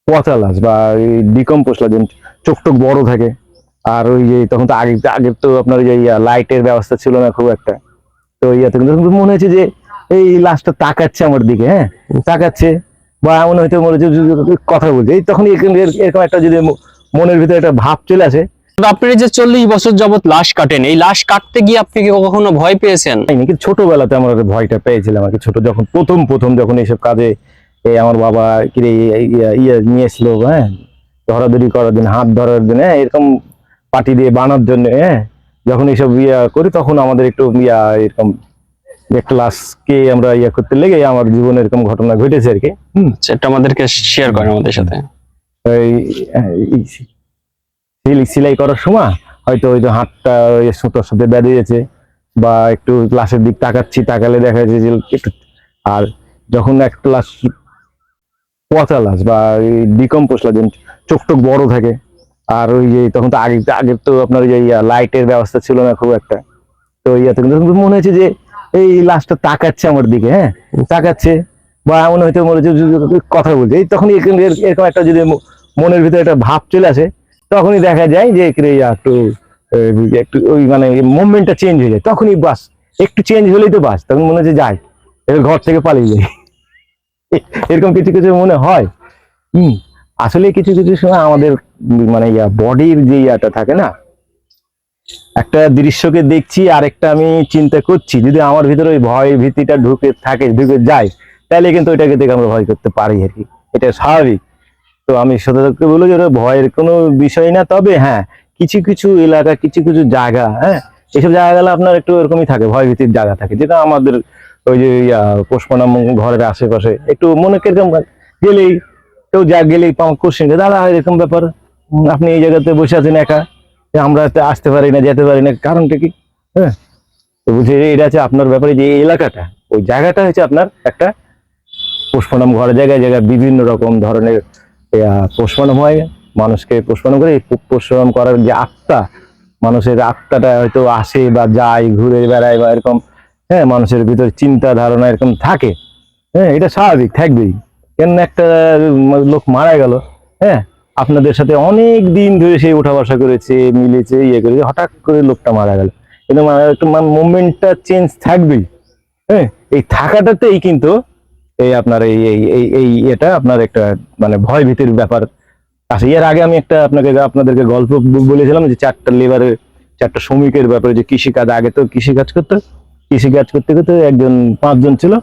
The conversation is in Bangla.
পচা লাশ বা ডিকম্পোজ লাশ, চোখ টোক বড় থাকে। আর ওই যে তখন তো আগে আগে তো আপনার যে লাইটের ব্যবস্থা ছিল না খুব একটা, তো ইয়াতে কিন্তু মনে হচ্ছে যে এই লাশটা তাকাচ্ছে আমার দিকে, হ্যাঁ তাকাচ্ছে, বা এমন হয়তো মনে হচ্ছে কথা বলছে, এই তখন এরকম একটা যদি মনের ভিতরে একটা ভাব চলে আসে। আপনি যে 40 বছর যাবত লাশ কাটেন, এই লাশ কাটতে গিয়ে আপনি কি কখনো ভয় পেয়েছেন? কিন্তু ছোটবেলাতে আমার ভয়টা পেয়েছিলাম আর কি, ছোট যখন প্রথম যখন এইসব কাজে এই আমার বাবা কিরে ইয়ে নিয়ে এসলো, হ্যাঁ ধরাধরি করার জন্য, হাত ধরার জন্য, হ্যাঁ এরকম পাটি দিয়ে বানার জন্য, হ্যাঁ যখন এইসব ইয়া করি তখন আমাদের একটু এরকম একটা লাশকে আমরা ইয়া করতে লেগে আমার জীবনে এরকম ঘটনা ঘটেছে আর কি। সেটা আমাদেরকে শেয়ার করেন আমাদের সাথে। এই সেলাই করার সময় হয়তো ওই তো হাতটা সুতোর সাথে বেঁধে গেছে, বা একটু লাশের দিক তাকাচ্ছি, তাকালে দেখা যাচ্ছে যে একটু, আর যখন একটা লাশ পচা লাশ বা ডিকম্পোজ লাশ, চোখ টোক বড় থাকে। আর ওই যে তখন তো আগে আগে তো আপনার যে লাইটের ব্যবস্থা ছিল না খুব একটা, তো ইয়াতে কিন্তু মনে হচ্ছে যে এই লাশটা তাকাচ্ছে আমার দিকে, হ্যাঁ তাকাচ্ছে, বা এমন হয়তো মনে হচ্ছে কথা বলছে, এই তখন এরকম একটা যদি মনের ভিতরে একটা ভাব চলে আসে, তখনই দেখা যায় যে একটু একটু ওই মানে মুভমেন্টটা চেঞ্জ হয়ে যায়, তখনই বাস একটু চেঞ্জ হলেই তো বাস, তখন মনে হচ্ছে যাই এবার ঘর থেকে পালিয়ে যাই। এরকম কিছু কিছু মনে হয়। আসলে কিছু কিছু সময় আমাদের মানে বডির যে ইয়াটা থাকে না, একটা দৃশ্যকে দেখছি আর একটা আমি চিন্তা করছি, যদি আমার ভিতরে ওই ভয় ভীতিটা ঢুকে যায়, তাহলে কিন্তু ওইটাকে দেখে আমরা ভয় করতে পারি আর কি, এটা স্বাভাবিক। তো আমি সতর্ক বলবো যে ওটা ভয়ের কোনো বিষয় না, তবে হ্যাঁ কিছু কিছু এলাকা, কিছু কিছু জায়গা, হ্যাঁ এইসব জায়গা গেলে আপনার একটু এরকমই থাকে, ভয় ভীতির জায়গা থাকে, যেটা আমাদের ওই যে পোষমানা ঘরের আশেপাশে একটু মনে কিরকম গেলেই, কেউ যা গেলেই কোশ্চেন, দাদা এরকম ব্যাপার, আপনি এই জায়গাতে বসে আছেন একা, আমরা আসতে পারি না, যেতে পারি না, কারণটা কি? হ্যাঁ, তো বুঝে এটা হচ্ছে আপনার ব্যাপারে, যে এই এলাকাটা, ওই জায়গাটা হচ্ছে আপনার একটা পোষমানম ঘর, জায়গায় জায়গায় বিভিন্ন রকম ধরনের পোষমানম হয়, মানুষকে পোষমানম করে। এই পোষমানম করার যে আত্মা, মানুষের আত্মাটা হয়তো আসে বা যায়, ঘুরে বেড়ায় বা এরকম, হ্যাঁ মানুষের ভিতরে চিন্তা ধারণা এরকম থাকে, হ্যাঁ এটা স্বাভাবিক থাকবেই। কেন একটা লোক মারা গেল, হ্যাঁ আপনাদের সাথে অনেক দিন ধরে সে উঠা বসা করেছে, মিলেছে, ইয়ে করেছে, হঠাৎ করে লোকটা মারা গেল, কিন্তু একটু মুভমেন্টটা চেঞ্জ থাকবেই। হ্যাঁ, এই থাকাটাতেই কিন্তু এই আপনার এই এই এই এই এটা আপনার একটা মানে ভয় ভীতির ব্যাপার আছে। এর আগে আমি একটা আপনাদেরকে গল্প বলেছিলাম যে 4টা লেবারের, 4টা শ্রমিকের ব্যাপারে, যে কৃষিকাজ, আগে তো কৃষিকাজ করতো, কৃষিকাজ করতে করতে একজন 5 জন ছিল,